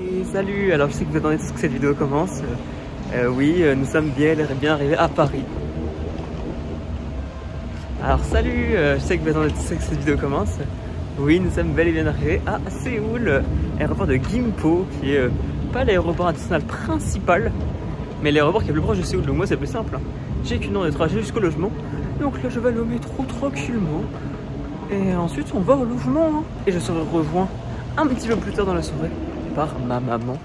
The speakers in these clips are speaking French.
Et salut, alors je sais que vous attendez que cette vidéo commence. Oui, nous sommes bien arrivés à Paris. Alors salut, je sais que vous attendez que cette vidéo commence. Oui, nous sommes bel et bien arrivés à Séoul, aéroport de Gimpo, qui est pas l'aéroport international principal, mais l'aéroport qui est le plus proche de Séoul. Donc moi c'est plus simple. J'ai qu'une heure de trajet jusqu'au logement. Donc là je vais aller au métro tranquillement. Et ensuite on va au logement. Et je serai rejoint un petit peu plus tard dans la soirée par ma maman,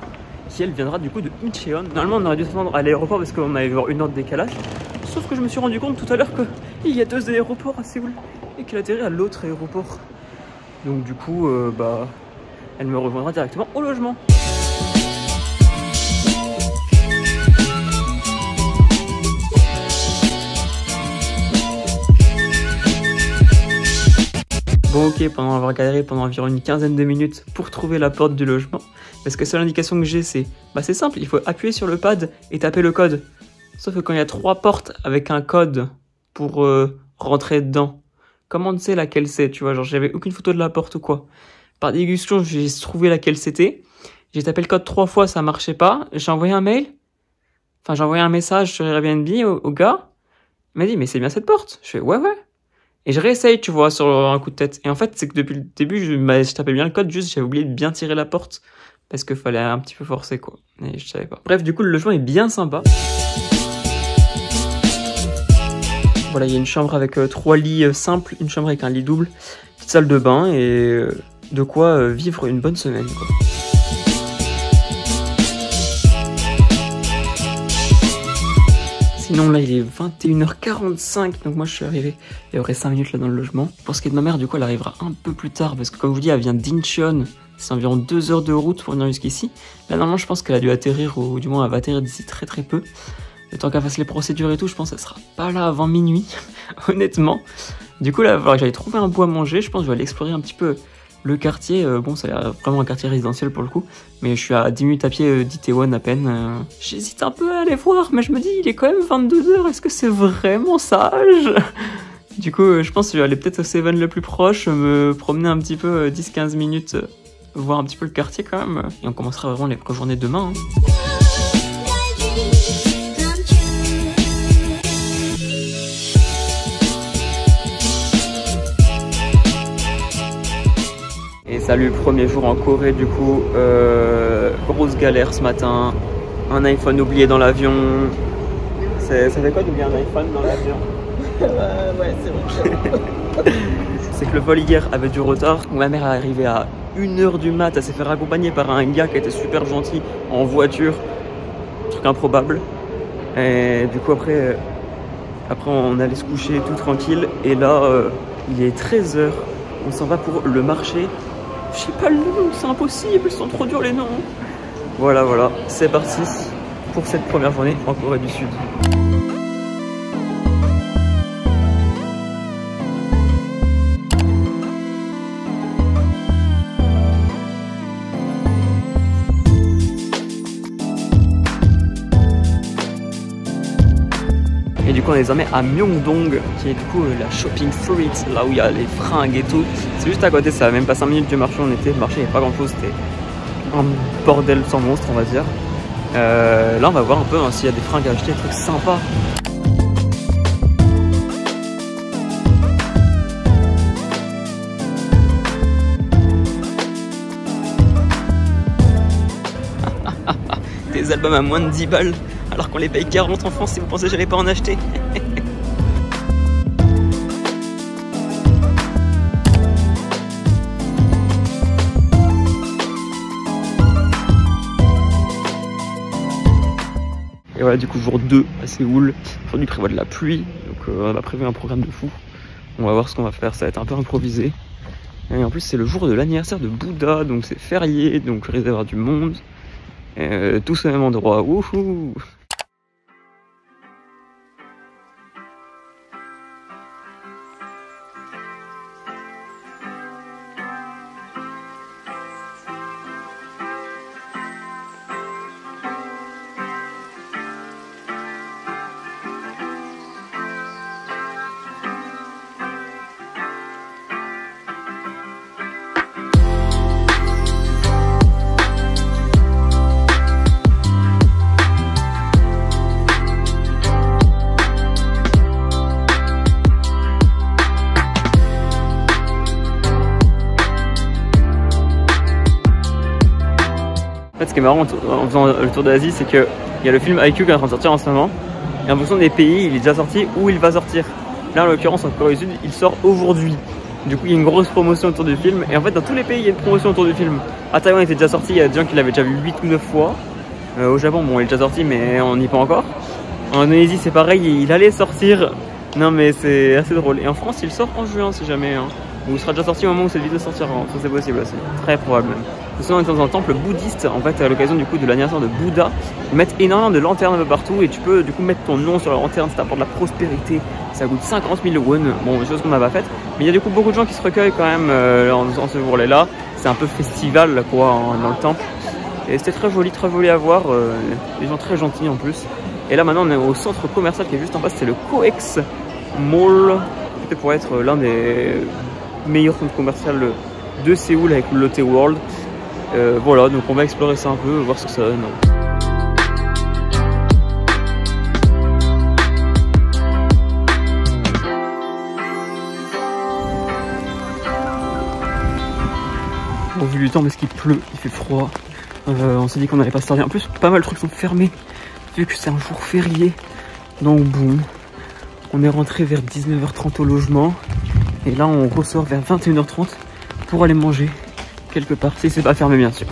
qui elle viendra du coup de Incheon. Normalement on aurait dû s'attendre à l'aéroport parce qu'on avait une heure de décalage. Sauf que je me suis rendu compte tout à l'heure qu'il y a 2 aéroports à Séoul et qu'elle atterrit à l'autre aéroport. Donc du coup, elle me rejoindra directement au logement. Bon ok, pendant avoir galéré pendant environ une quinzaine de minutes pour trouver la porte du logement, parce que seule indication que j'ai c'est simple, il faut appuyer sur le pad et taper le code. Sauf que quand il y a 3 portes avec un code pour rentrer dedans, comment on sait laquelle c'est, tu vois, genre j'avais aucune photo de la porte ou quoi. Par déduction, j'ai trouvé laquelle c'était, j'ai tapé le code 3 fois, ça marchait pas, j'ai envoyé un mail, j'ai envoyé un message sur Airbnb au gars, il m'a dit mais c'est bien cette porte, je fais ouais. Et je réessaye, tu vois, sur un coup de tête. Et en fait, c'est que depuis le début, je tapais bien le code, juste j'avais oublié de bien tirer la porte. Parce qu'il fallait un petit peu forcer, quoi. Et je savais pas. Bref, du coup, le logement est bien sympa. Voilà, il y a une chambre avec 3 lits simples, une chambre avec un lit double, petite salle de bain et de quoi vivre une bonne semaine, quoi. Sinon là il est 21h45, donc moi je suis arrivé, il y aurait 5 minutes là dans le logement. Pour ce qui est de ma mère, du coup elle arrivera un peu plus tard, parce que comme je vous dis elle vient d'Incheon, c'est environ 2 heures de route pour venir jusqu'ici. Là normalement je pense qu'elle a dû atterrir, ou du moins elle va atterrir d'ici très peu. Le temps qu'elle fasse les procédures et tout, je pense qu'elle sera pas là avant minuit, honnêtement. Du coup là il va falloir que j'aille trouver un bout à manger, je pense que je vais aller explorer un petit peu le quartier. Bon ça a l'air vraiment un quartier résidentiel pour le coup, mais je suis à 10 minutes à pied d'Itaewon à peine. J'hésite un peu à aller voir, mais je me dis il est quand même 22 h, est-ce que c'est vraiment sage? Du coup je pense que je vais aller peut-être au Seven le plus proche, me promener un petit peu 10-15 minutes, voir un petit peu le quartier quand même, et on commencera vraiment les vraies journées demain, hein. Et salut, premier jour en Corée du coup, grosse galère ce matin, un iPhone oublié dans l'avion. Ça fait quoi d'oublier un iPhone dans l'avion? Ouais, c'est bon. C'est que le vol hier avait du retard, ma mère est arrivée à 1 h du mat, elle s'est fait raccompagner par un gars qui était super gentil en voiture, truc improbable. Et du coup après on allait se coucher tout tranquille, et là il est 13 h, on s'en va pour le marché. Je sais pas le nom, c'est impossible, ils sont trop durs les noms. Voilà, c'est parti pour cette première journée en Corée du Sud. Et du coup on est désormais à Myeongdong, qui est du coup la shopping street, là où il y a les fringues et tout. C'est juste à côté, ça même pas 5 minutes du marché où on était. Le marché il n'y avait pas grand chose, c'était un bordel sans monstre on va dire. Là on va voir un peu s'il y a des fringues à acheter, des trucs sympas. Des albums à moins de 10 balles, alors qu'on les paye 40 en France. Si vous pensez que j'allais pas en acheter. Et voilà, du coup jour 2 à Séoul. Aujourd'hui prévoit de la pluie, donc on a prévu un programme de fou. On va voir ce qu'on va faire, ça va être un peu improvisé. Et en plus c'est le jour de l'anniversaire de Bouddha, donc c'est férié, donc je risque d'avoir du monde. Tous au même endroit, wouhou! fait, ce qui est marrant en faisant le tour d'Asie, c'est qu'il y a le film IQ qui est en train de sortir en ce moment. Et en fonction des pays, il est déjà sorti ou il va sortir. Là, en l'occurrence, en Corée du Sud, il sort aujourd'hui. Du coup, il y a une grosse promotion autour du film. Et en fait, dans tous les pays, il y a une promotion autour du film. À Taïwan, il était déjà sorti. Il y a des gens qui l'avaient déjà vu 8 ou 9 fois. Au Japon, bon, il est déjà sorti, mais on n'y est pas encore. En Indonésie, c'est pareil, il allait sortir. Non, mais c'est assez drôle. Et en France, il sort en juin, si jamais. Hein. Ou il sera déjà sorti au moment où cette vidéo sortira. Ça, c'est possible aussi. Très probable même. Nous sommes dans un temple bouddhiste. En fait, à l'occasion du coup de l'anniversaire de Bouddha, ils mettent énormément de lanternes un peu partout. Et tu peux du coup mettre ton nom sur la lanterne. Ça t'apporte de la prospérité. Ça coûte 50 000 won. Bon, des choses qu'on n'a pas faites. Mais il y a du coup beaucoup de gens qui se recueillent quand même en ce jour-là. C'est un peu festival quoi, dans le temple. Et c'était très joli à voir. Des gens très gentils en plus. Et là maintenant on est au centre commercial qui est juste en face, c'est le Coex Mall. C'était pour être l'un des meilleurs centres commerciaux de Séoul avec le Lotte World. Voilà, donc on va explorer ça un peu, voir ce que ça donne. Au vu du temps parce qu'il pleut, il fait froid. On s'est dit qu'on n'allait pas se tarder. En plus, pas mal de trucs sont fermés vu que c'est un jour férié. Donc bon, on est rentré vers 19h30 au logement. Et là, on ressort vers 21h30 pour aller manger quelque part. Si c'est pas fermé, bien sûr.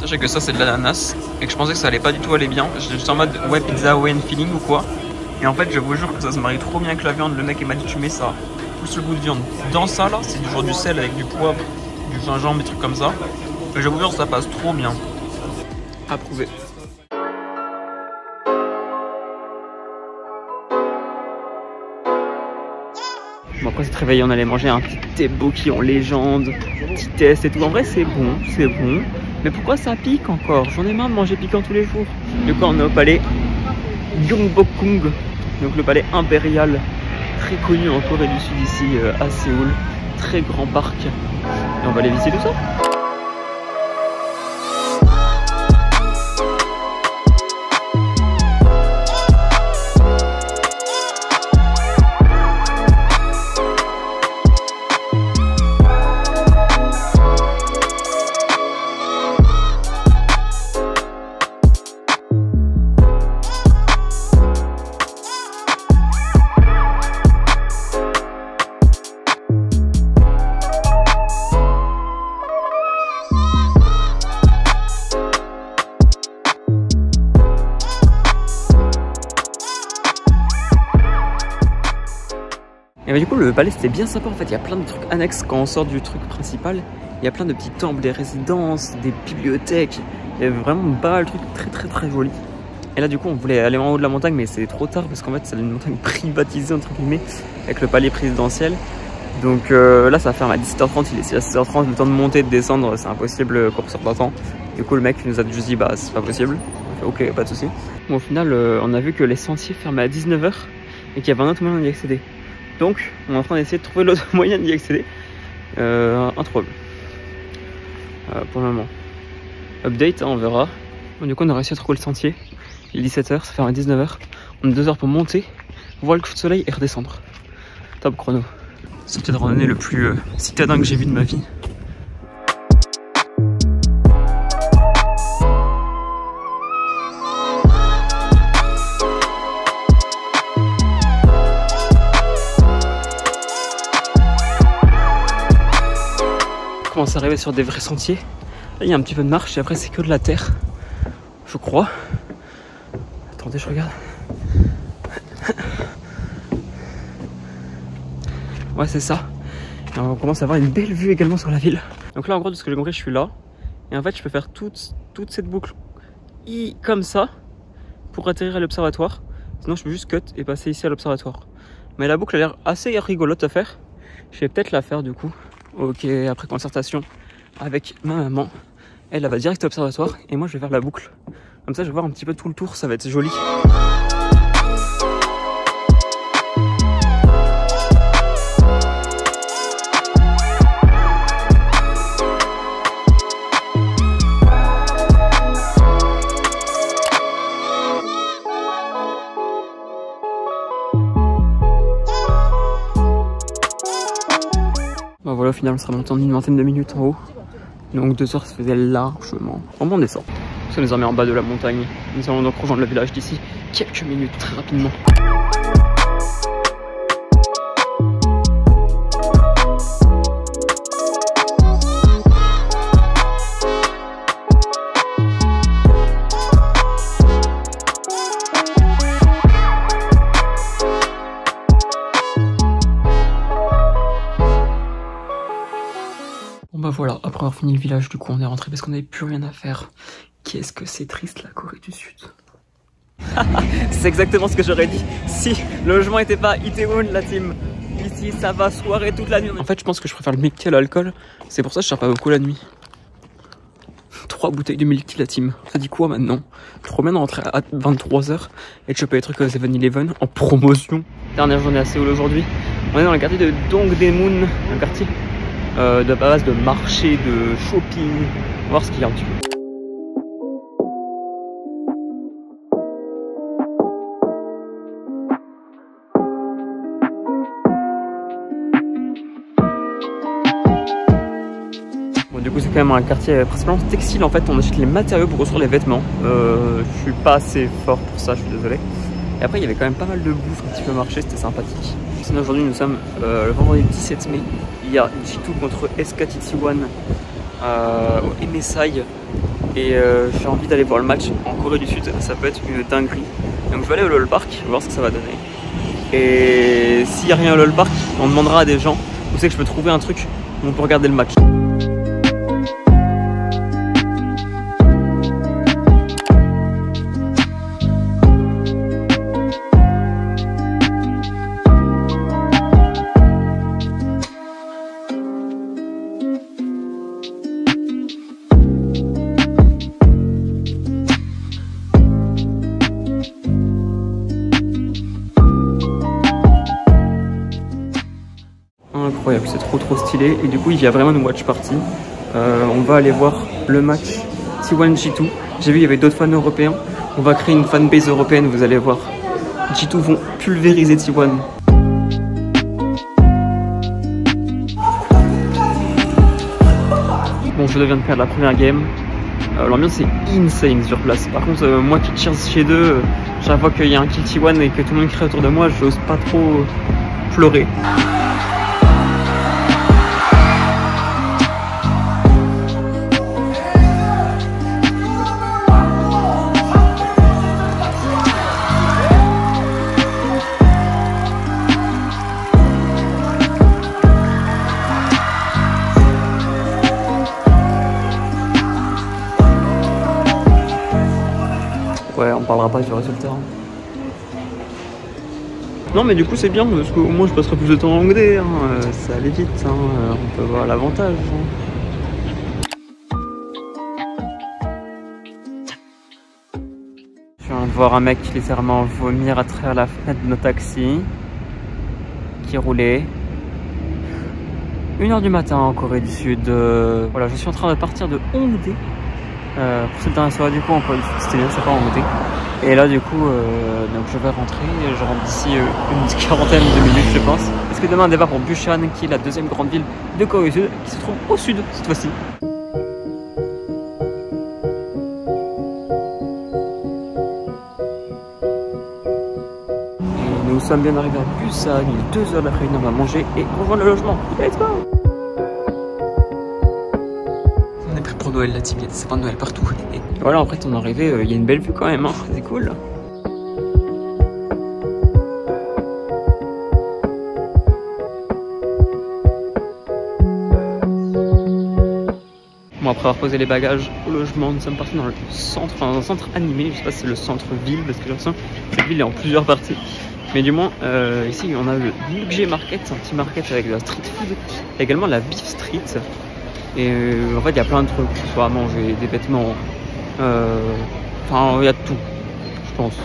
Sachez que ça c'est de l'ananas et que je pensais que ça allait pas du tout aller bien. J'étais en mode ouais pizza Hawaiian feeling ou quoi. Et en fait je vous jure que ça se marie trop bien avec la viande. Le mec il m'a dit tu mets ça plus le goût de viande. Dans ça là c'est toujours du sel avec du poivre, du gingembre, des trucs comme ça. Et je vous jure que ça passe trop bien. Approuvé. Bon après c'est réveillé, on allait manger un petit tteokbokki en légende, petit test et tout. En vrai c'est bon, c'est bon. Mais pourquoi ça pique encore? J'en ai marre de manger piquant tous les jours. Du coup on est au palais Gyeongbokgung, donc le palais impérial, très connu en Corée du Sud ici à Séoul. Très grand parc. Et on va aller visiter tout ça. Et bah, du coup le palais c'était bien sympa en fait, il y a plein de trucs annexes quand on sort du truc principal. Il y a plein de petits temples, des résidences, des bibliothèques. Il y a vraiment pas mal de trucs très jolis. Et là du coup on voulait aller en haut de la montagne mais c'est trop tard parce qu'en fait c'est une montagne privatisée entre guillemets avec le palais présidentiel. Donc là ça va faire à 17h30, il est 16h30, le temps de monter et de descendre c'est impossible pour sortir temps. Du coup le mec nous a juste dit bah c'est pas possible. On fait ok pas de soucis. Bon, au final on a vu que les sentiers fermaient à 19h et qu'il y avait un autre moyen d'y accéder. Donc on est en train d'essayer de trouver l'autre moyen d'y accéder. Introuvable pour le moment. Update, hein, on verra. Bon, du coup on a réussi à trouver le sentier. Il est 17h, ça fait à 19h. On a 2 heures pour monter, voir le coup de soleil et redescendre. Top chrono. C'est peut-être la randonnée le plus citadin que j'ai vu de ma vie. On commence à arriver sur des vrais sentiers. Là il y a un petit peu de marche et après c'est que de la terre. Je crois. Attendez, je regarde. Ouais c'est ça. Et on commence à avoir une belle vue également sur la ville. Donc là en gros de ce que j'ai compris je suis là. Et en fait je peux faire toute cette boucle comme ça pour atterrir à l'observatoire. Sinon je peux juste cut et passer ici à l'observatoire. Mais la boucle a l'air assez rigolote à faire. Je vais peut-être la faire du coup. Ok, après concertation avec ma maman, elle va direct à l'observatoire et moi je vais faire la boucle. Comme ça je vais voir un petit peu tout le tour, ça va être joli. final on sera monté en une vingtaine de minutes en haut. Donc 2 heures ça faisait largement. Bon, on descend. Ça nous a mis en bas de la montagne. Nous allons donc rejoindre le village d'ici quelques minutes très rapidement. Bon bah voilà, après avoir fini le village, du coup on est rentré parce qu'on n'avait plus rien à faire. Qu'est-ce que c'est triste la Corée du Sud. C'est exactement ce que j'aurais dit si le logement était pas Itaewon la team. Ici ça va soirée toute la nuit. En fait je pense que je préfère le milk tea à l'alcool. C'est pour ça que je sers pas beaucoup la nuit. 3 bouteilles de milk tea la team. Ça dit quoi maintenant? Trop bien de rentrer à 23 h et de choper les trucs au 7-Eleven en promotion. Dernière journée à Séoul aujourd'hui. On est dans le quartier de Dongdaemun, un quartier de base de marché, de shopping. On va voir ce qu'il y a un petit peu. Bon, du coup c'est quand même un quartier principalement textile en fait, on achète les matériaux pour construire les vêtements. Je suis pas assez fort pour ça, je suis désolé. Et après il y avait quand même pas mal de bouffe un petit peu marché, c'était sympathique. Sinon aujourd'hui nous sommes le vendredi 17 mai. Il y a G2 contre SK Itaewon au MSI. Et j'ai envie d'aller voir le match en Corée du Sud, ça peut être une dinguerie. Donc je vais aller au LOL Park, voir ce que ça va donner. Et s'il n'y a rien au LOL Park, on demandera à des gens où c'est que je peux trouver un truc où on peut regarder le match. Incroyable, c'est trop stylé et du coup il y a vraiment une watch party. On va aller voir le match T1 G2. J'ai vu il y avait d'autres fans européens. On va créer une fanbase européenne, vous allez voir. G2 vont pulvériser T1. Bon, je viens de perdre la première game. L'ambiance est insane sur place. Par contre, moi qui cheers chez deux, chaque fois qu'il y a un kill T1 et que tout le monde crie autour de moi, j'ose pas trop pleurer. Ouais, on parlera pas du résultat. Non mais du coup c'est bien parce qu'au moins je passerai plus de temps en Hongdae, hein. Ça allait vite, hein. On peut voir l'avantage. Hein. Je viens de voir un mec littéralement vomir à travers la fenêtre de nos taxis qui roulait. 1 h du matin en Corée du Sud. Voilà, je suis en train de partir de Hongdae. Pour cette dernière soirée du coup en Corée du Sud, c'était bien sympa en Hongdae. Et là du coup donc je vais rentrer, je rentre d'ici une quarantaine de minutes je pense. Parce que demain on départ pour Busan qui est la 2e grande ville de Corée du Sud, qui se trouve au sud cette fois-ci. Et nous sommes bien arrivés à Busan, il est 2 h de l'après-midi, on va manger et rejoindre le logement. Let's go! On est prêt pour Noël, la team, il y a des sapins de Noël partout. Et voilà, après ton arrivée, il y a une belle vue quand même, hein. C'est cool. Bon, après avoir posé les bagages au logement, nous sommes partis dans le centre, enfin dans un centre animé, je sais pas si c'est le centre-ville, parce que j'ai l'impression que cette ville est en plusieurs parties. Mais du moins, ici on a le Budget Market, un petit market avec de la street food, et également la Beef Street. Et en fait il y a plein de trucs, soit à manger, des vêtements, enfin il y a de tout, je pense.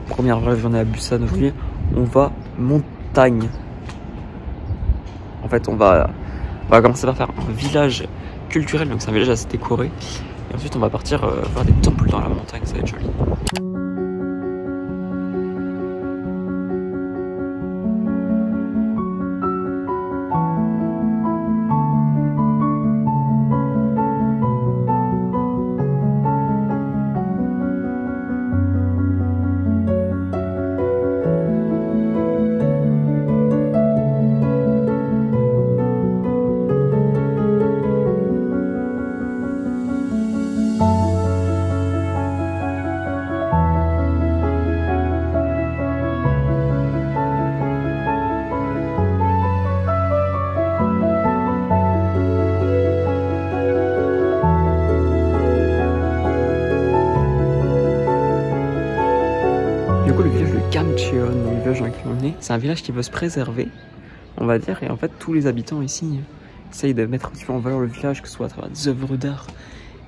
Première vraie journée à Busan aujourd'hui. On va montagne. En fait, on va commencer par faire un village culturel, donc c'est un village assez décoré. Et ensuite, on va partir voir des temples dans la montagne, ça va être joli. Le village de Gamcheon, le village dans lequel on est, c'est un village qui veut se préserver, on va dire, et en fait tous les habitants ici essayent de mettre un petit peu en valeur le village, que ce soit à travers des œuvres d'art,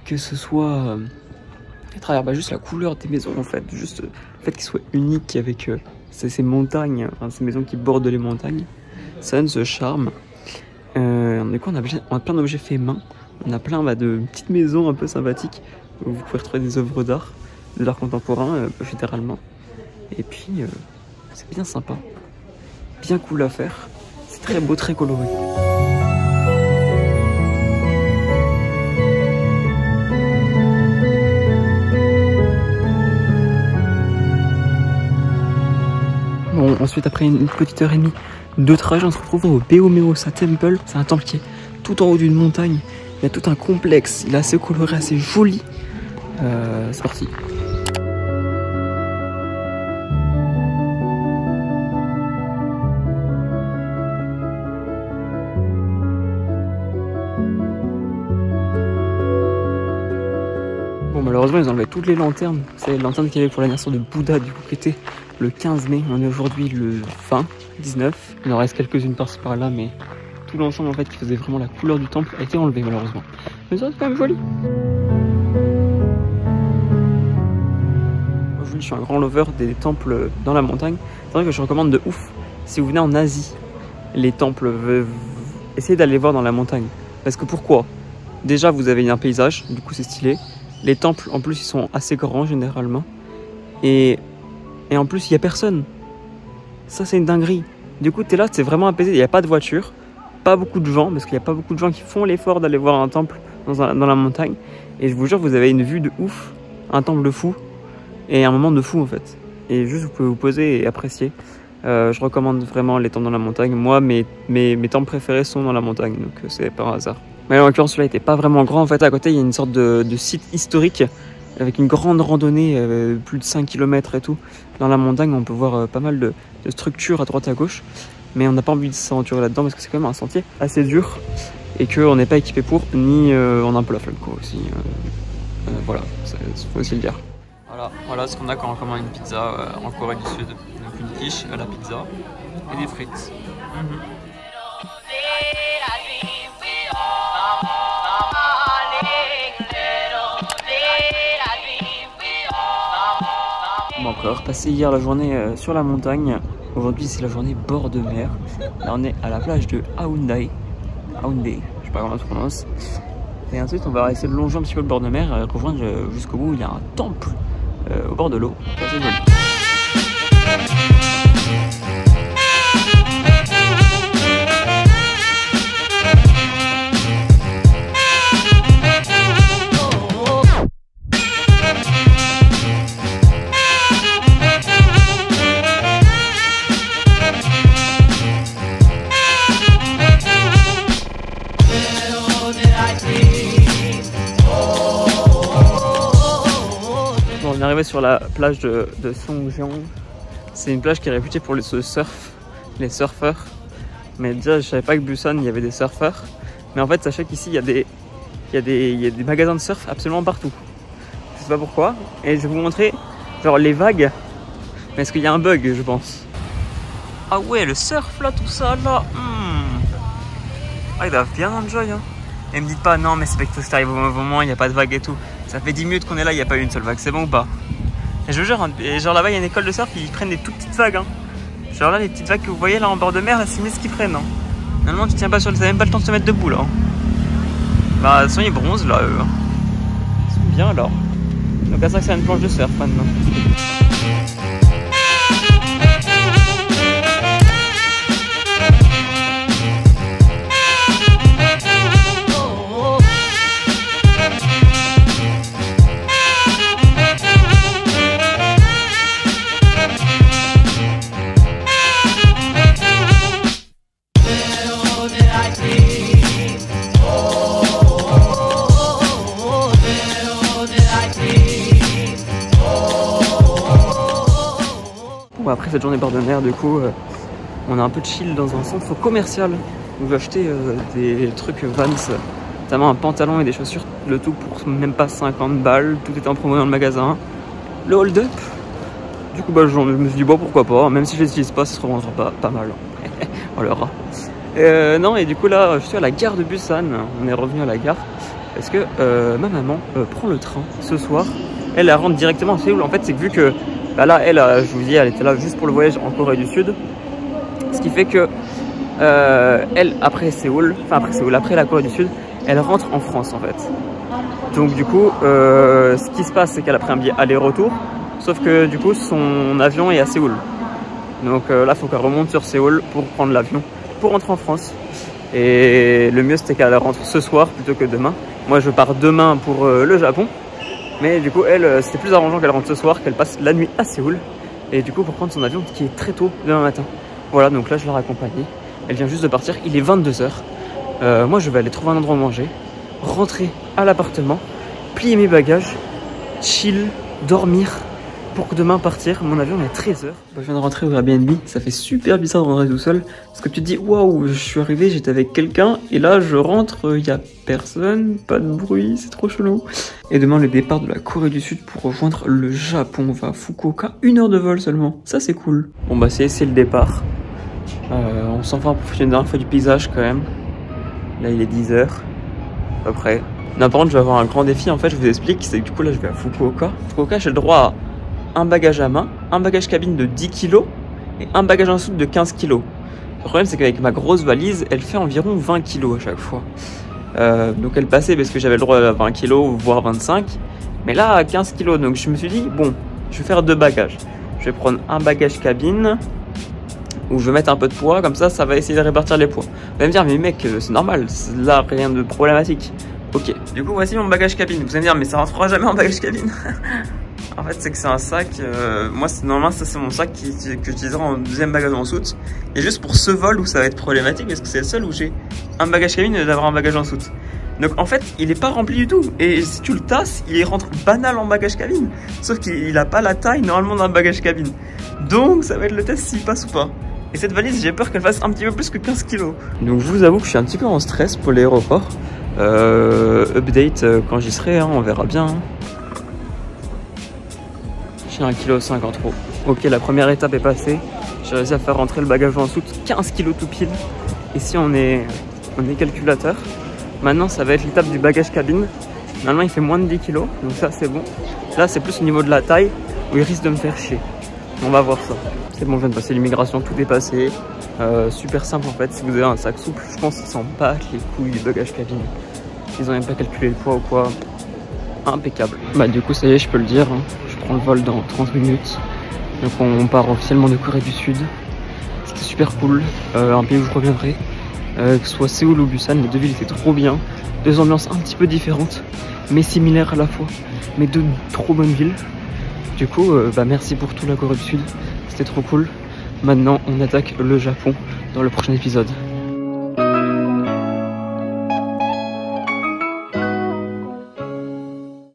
que ce soit à travers juste la couleur des maisons, en fait, juste le fait qu'ils soient uniques avec ces montagnes, enfin, ces maisons qui bordent les montagnes, ça donne ce charme. Du coup, on a plein d'objets faits main, on a plein de petites maisons un peu sympathiques où vous pouvez retrouver des œuvres d'art, de l'art contemporain, généralement. Et puis, c'est bien sympa, bien cool à faire, c'est très beau, très coloré. Bon, ensuite, après une petite heure et demie de trajet, on se retrouve au Beomeosa Temple. C'est un temple qui est tout en haut d'une montagne, il y a tout un complexe, il est assez coloré, assez joli. C'est parti. Bon, malheureusement ils ont enlevé toutes les lanternes. C'est les lanternes qu'il y avait pour l'anniversaire de Bouddha, du coup qui était le 15 mai. On est aujourd'hui le 19. Il en reste quelques-unes par-ci par-là, mais tout l'ensemble en fait qui faisait vraiment la couleur du temple a été enlevé malheureusement. Mais ça c'est quand même joli. Aujourd'hui je suis un grand lover des temples dans la montagne. C'est vrai que je recommande de ouf. Si vous venez en Asie, les temples, essayez d'aller voir dans la montagne. Parce que pourquoi? Déjà vous avez un paysage, du coup c'est stylé. Les temples, en plus, ils sont assez grands généralement. Et en plus, il n'y a personne. Ça, c'est une dinguerie. Du coup, tu es là, c'est vraiment apaisé. Il n'y a pas de voiture, pas beaucoup de gens, parce qu'il n'y a pas beaucoup de gens qui font l'effort d'aller voir un temple dans la montagne. Et je vous jure, vous avez une vue de ouf, un temple de fou, et un moment de fou, en fait. Et juste, vous pouvez vous poser et apprécier. Je recommande vraiment les temples dans la montagne. Moi, mes temples préférés sont dans la montagne, donc c'est par hasard. Mais en l'occurrence, celui-là n'était pas vraiment grand. En fait, à côté, il y a une sorte de site historique avec une grande randonnée, plus de 5 km et tout. Dans la montagne, on peut voir pas mal de structures à droite et à gauche. Mais on n'a pas envie de s'aventurer là-dedans parce que c'est quand même un sentier assez dur et qu'on n'est pas équipé pour, ni on a un peu la flemme quoi aussi. Voilà, il faut aussi le dire. Voilà ce qu'on a quand on commande une pizza en Corée du Sud. Donc une quiche à la pizza et des frites. Bon, après avoir passé hier la journée sur la montagne, aujourd'hui c'est la journée bord de mer. Là on est à la plage de Haeundae, je sais pas comment on se prononce. Et ensuite on va essayer de longer un petit peu le bord de mer et rejoindre jusqu'au bout. Il y a un temple au bord de l'eau, c'est assez joli. On est arrivé sur la plage de Songjeong. C'est une plage qui est réputée pour le surf, les surfeurs. Mais déjà, je savais pas que Busan il y avait des surfeurs. Mais en fait, sachez qu'ici il y a des magasins de surf absolument partout. Je sais pas pourquoi. Et je vais vous montrer genre les vagues. Mais est-ce qu'il y a un bug, je pense. Ah ouais, le surf là, tout ça là. Ah, il doit bien enjoy hein. Et me dites pas non mais c'est parce que ça arrive au moment il n'y a pas de vague et tout. Ça fait 10 minutes qu'on est là, il n'y a pas une seule vague, c'est bon ou pas? Et je vous jure, hein, et genre là-bas il y a une école de surf, ils prennent des toutes petites vagues. Hein. Genre là, les petites vagues que vous voyez là en bord de mer, c'est ce qu'ils prennent. Hein. Normalement, tu tiens pas sur le. T'as même pas le temps de se mettre debout là. Hein. Bah, de toute façon, ils bronzent là, eux. Ils sont bien alors. Donc, à ça, c'est une planche de surf maintenant. Bon, après cette journée bord de mer, du coup, on a un peu de chill dans un centre commercial. On veut acheter des trucs Vans, notamment un pantalon et des chaussures, le tout pour même pas 50 balles. Tout était en promo dans le magasin. Le hold-up. Du coup, bah, je me suis dit, bon, pourquoi pas, même si je l'utilise pas, ça se revendra pas mal. On l'aura. Non, et du coup, là, je suis à la gare de Busan. On est revenu à la gare parce que ma maman prend le train ce soir. Elle rentre directement à Séoul. En fait, c'est que vu que bah là, elle, je vous dis, elle était là juste pour le voyage en Corée du Sud. Ce qui fait que elle, après la Corée du Sud, elle rentre en France en fait. Donc du coup, ce qui se passe, c'est qu'elle a pris un billet aller-retour. Sauf que du coup, son avion est à Séoul. Donc là, il faut qu'elle remonte sur Séoul pour prendre l'avion, pour rentrer en France. Et le mieux, c'était qu'elle rentre ce soir plutôt que demain. Moi, je pars demain pour le Japon. Mais du coup, elle, c'était plus arrangeant qu'elle rentre ce soir, qu'elle passe la nuit à Séoul. Et du coup, pour prendre son avion qui est très tôt demain matin. Voilà, donc là, je l'ai raccompagnée. Elle vient juste de partir, il est 22 h. Moi, je vais aller trouver un endroit à manger, rentrer à l'appartement, plier mes bagages, chill, dormir, pour demain partir. Mon avion est à 13 h. Je viens de rentrer au Airbnb, ça fait super bizarre de rentrer tout seul. Parce que tu te dis, waouh, je suis arrivé, j'étais avec quelqu'un, et là, je rentre, il n'y a personne, pas de bruit, c'est trop chelou. Et demain, le départ de la Corée du Sud pour rejoindre le Japon. On va à Fukuoka, 1 heure de vol seulement. Ça, c'est cool. Bon, bah, c'est le départ. On s'en va profiter une dernière fois du paysage quand même. Là, il est 10 h, à peu près. Non, par contre, je vais avoir un grand défi. En fait, je vous explique. C'est que du coup, là, je vais à Fukuoka. Fukuoka, j'ai le droit à un bagage à main, un bagage cabine de 10 kg et un bagage en soute de 15 kg. Le problème, c'est qu'avec ma grosse valise, elle fait environ 20 kg à chaque fois. Donc elle passait parce que j'avais le droit à 20 kg, voire 25. Mais là, à 15 kg. Donc je me suis dit, bon, je vais faire 2 bagages. Je vais prendre un bagage cabine où je vais mettre un peu de poids. Comme ça, ça va essayer de répartir les poids. Vous allez me dire, mais mec, c'est normal. Là, rien de problématique. Ok. Du coup, voici mon bagage cabine. Vous allez me dire, mais ça rentrera jamais en bagage cabine. En fait, c'est que c'est un sac. Moi, normalement, ça, c'est mon sac que j'utiliserai en deuxième bagage en soute. Et juste pour ce vol où ça va être problématique, parce que c'est le seul où j'ai un bagage cabine et d'avoir un bagage en soute. Donc, en fait, il est pas rempli du tout. Et si tu le tasses, il rentre banal en bagage cabine. Sauf qu'il a pas la taille normalement d'un bagage cabine. Donc, ça va être le test s'il passe ou pas. Et cette valise, j'ai peur qu'elle fasse un petit peu plus que 15 kg. Donc, je vous avoue que je suis un petit peu en stress pour l'aéroport. Update quand j'y serai, hein, on verra bien. Hein. J'ai 1,50 kg trop. Ok, la première étape est passée. J'ai réussi à faire rentrer le bagage en soute, 15 kg tout pile. Ici, on est calculateur. Maintenant, ça va être l'étape du bagage cabine. Normalement, il fait moins de 10 kg, donc ça, c'est bon. Là, c'est plus au niveau de la taille où il risque de me faire chier. On va voir ça. C'est bon, je viens de passer l'immigration, tout est passé. Super simple en fait. Si vous avez un sac souple, je pense qu'ils s'en battent les couilles du bagage cabine. Ils ont même pas calculé le poids ou quoi. Impeccable. Bah, du coup, ça y est, je peux le dire. Hein. Je prends le vol dans 30 minutes. Donc, on part officiellement de Corée du Sud. C'était super cool. Un pays où je reviendrai. Que ce soit Séoul ou Busan, les deux villes étaient trop bien. Deux ambiances un petit peu différentes, mais similaires à la fois. Mais deux trop bonnes villes. Du coup, bah merci pour tout la Corée du Sud. C'était trop cool. Maintenant, on attaque le Japon dans le prochain épisode.